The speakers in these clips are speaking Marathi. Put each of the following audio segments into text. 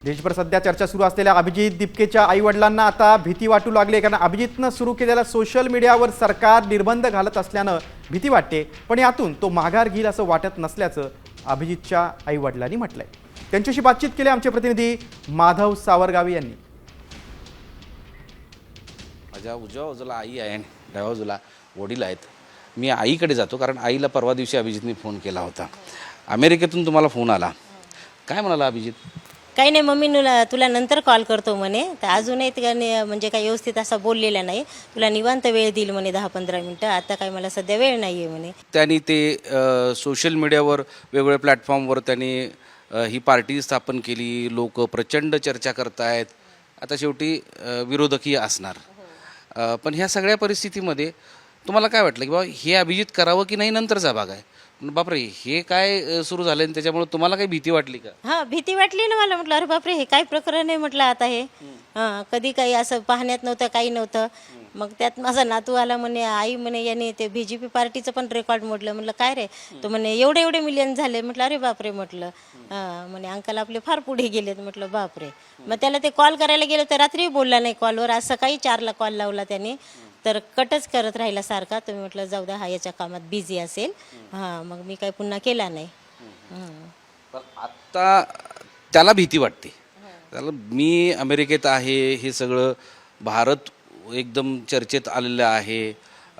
देशभर सध्या चर्चा सुरू असलेल्या अभिजित दिपकेच्या आईवडिलांना आता भीती वाटू लागली, कारण अभिजितनं सुरू केलेल्या सोशल मीडियावर सरकार निर्बंध घालत असल्यानं भीती वाटते. पण यातून तो माघार घेईल असं वाटत नसल्याचं अभिजितच्या आईवडिलांनी म्हटलंय. त्यांच्याशी बातचीत केली आमचे प्रतिनिधी माधव सावरगावी यांनी. माझ्या उजव्या बाजूला आई आहे आणि डाव्या बाजूला वडील आहेत. मी आईकडे जातो कारण आईला परवा दिवशी अभिजितने फोन केला होता. अमेरिकेतून तुम्हाला फोन आला, काय म्हणाला अभिजित? काही नाही मम्मी, तुला नंतर कॉल करतो म्हणे. तर अजूनही त्याने म्हणजे काही व्यवस्थित असा बोललेला नाही. तुला निवांत वेळ देईल म्हणे 10-15 मिनटं, आता काही मला सध्या वेळ नाही आहे म्हणे. त्यांनी ते सोशल मीडियावर वेगवेगळ्या प्लॅटफॉर्मवर त्यांनी ही पार्टी स्थापन केली. लोक प्रचंड चर्चा करतायत. आता शेवटी विरोधकही असणार. पण ह्या सगळ्या परिस्थितीमध्ये तुम्हाला काय वाटलं की बाबा हे अभिजित करावं की नाही नंतरचा भाग आहे? बापरे, हे काय सुरू झालं आणि त्याच्यामुळे तुम्हाला काही भीती वाटली का? हां, भीती वाटली ना मला. म्हटलं अरे बापरे, हे काय प्रकरण आहे म्हटलं आता हे. हां, कधी काही असं पाहण्यात नव्हतं, काही नव्हतं. मग त्यात माझा नातू आला म्हणे, आई म्हणे याने ते BJP पार्टीचं पण रेकॉर्ड मोडलं. म्हटलं काय रे? तो म्हणे एवढे मिलियन झाले. म्हटलं अरे बापरे म्हटलं. हां, म्हणे अंकल आपले फार पुढे गेलेत. म्हटलं बापरे. मग त्याला ते कॉल करायला गेलो तर रात्री बोलला नाही कॉलवर. आज सकाळी 4ला कॉल लावला त्याने, तर कटच करत राहिला सारखा. तुम्ही म्हटलं जाऊ द्या, हा याच्या कामात बिझी असेल. हां, मग मी काही पुन्हा केला नाही. पण आत्ता त्याला भीती वाटते. त्याला मी अमेरिकेत आहे, हे सगळं भारत एकदम चर्चेत आलेलं आहे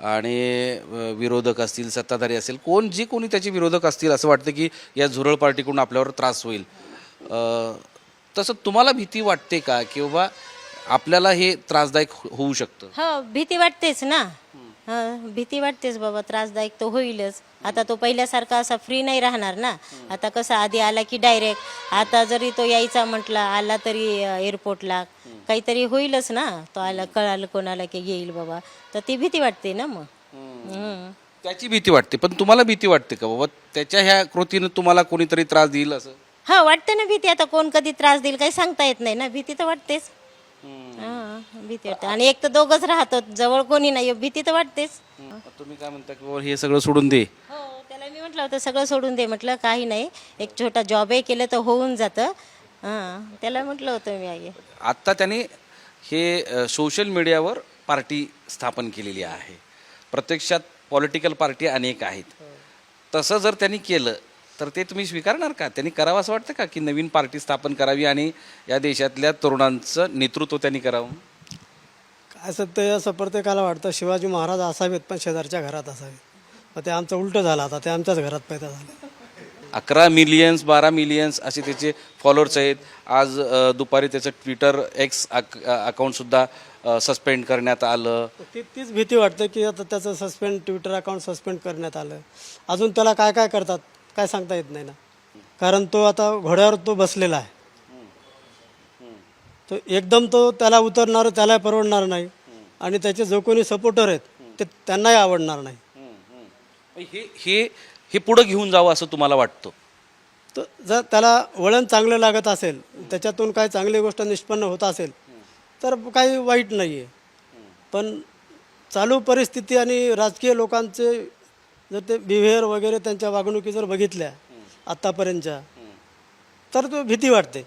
आणि विरोधक असतील, सत्ताधारी असेल, जे कोणी त्याचे विरोधक असतील, असं वाटतं की या झुरळ पार्टीकडून आपल्यावर त्रास होईल. तसं तुम्हाला भीती वाटते का की बाबा आपल्याला हे त्रासदायक होऊ शकतं? हो, भीती वाटतेच ना. भीती वाटतेच बाबा, त्रासदायक तर होईलच. आता तो पहिल्यासारखा असा फ्री नाही राहणार ना. आता कसं आधी आला की डायरेक्ट, आता जरी तो यायचा म्हटला आला तरी एअरपोर्टला काहीतरी होईलच ना. तो आला, कळालं कोणाला की येईल बाबा, तर ती भीती वाटते ना मग. त्याची भीती वाटते. पण तुम्हाला भीती वाटते का बाबा त्याच्या ह्या कृतीनं तुम्हाला कोणीतरी त्रास देईल असं? हा, वाटते ना भीती. आता कोण कधी त्रास देईल काही सांगता येत नाही ना. भीती तर वाटतेच. भीती वाटते. आणि एक तर दोघंच राहतो, जवळ कोणी नाही, भीती तर वाटतेच. तुम्ही काय म्हणता की बाबा हे सगळं सोडून दे? हो, त्याला मी म्हटलं होतं सगळं सोडून दे. म्हटलं काही नाही, एक छोटा जॉबही केलं तर होऊन जातं. त्याला म्हटलं होतं मी. आई आत्ता त्याने हे सोशल मीडियावर पार्टी स्थापन केलेली आहे. प्रत्यक्षात पॉलिटिकल पार्टी अनेक आहेत. तसं जर त्यांनी केलं तर ते तुम्ही स्वीकारणार का? त्यांनी करावं असं वाटतं का की नवीन पार्टी स्थापन करावी आणि या देशातल्या तरुणांचं नेतृत्व त्यांनी करावं? काय सत्य असं प्रत्येकाला वाटतं शिवाजी महाराज असावेत पण शेजारच्या घरात असावेत. मग ते आमचं उलटं झालं. आता ते आमच्याच घरात पैदा झाले. 11 मिलियन्स 12 मिलियन्स असे त्याचे फॉलोअर्स आहेत. आज दुपारी त्याचं ट्विटर एक्स अकाउंटसुद्धा सस्पेंड करण्यात आलं. तीच भीती वाटते की आता त्याचं ट्विटर अकाउंट सस्पेंड करण्यात आलं. अजून त्याला काय काय करतात काय सांगता येत नाही ना. कारण तो आता घोड्यावर तो बसलेला आहे. तो एकदम त्याला उतरणार, त्याला परवडणार नाही. आणि त्याचे जो कोणी सपोर्टर आहेत ते त्यांनाही आवडणार नाही. हे पुढं घेऊन जावं असं तुम्हाला वाटतं? तर जर त्याला वळण चांगलं लागत असेल, त्याच्यातून काही चांगली गोष्ट निष्पन्न होत असेल तर काही वाईट नाही आहे. पण चालू परिस्थिती आणि राजकीय लोकांचे जर ते बिहेवियर वगैरे त्यांच्या वागणुकी जर बघितल्या आत्तापर्यंतच्या, तर तो भीती वाटते.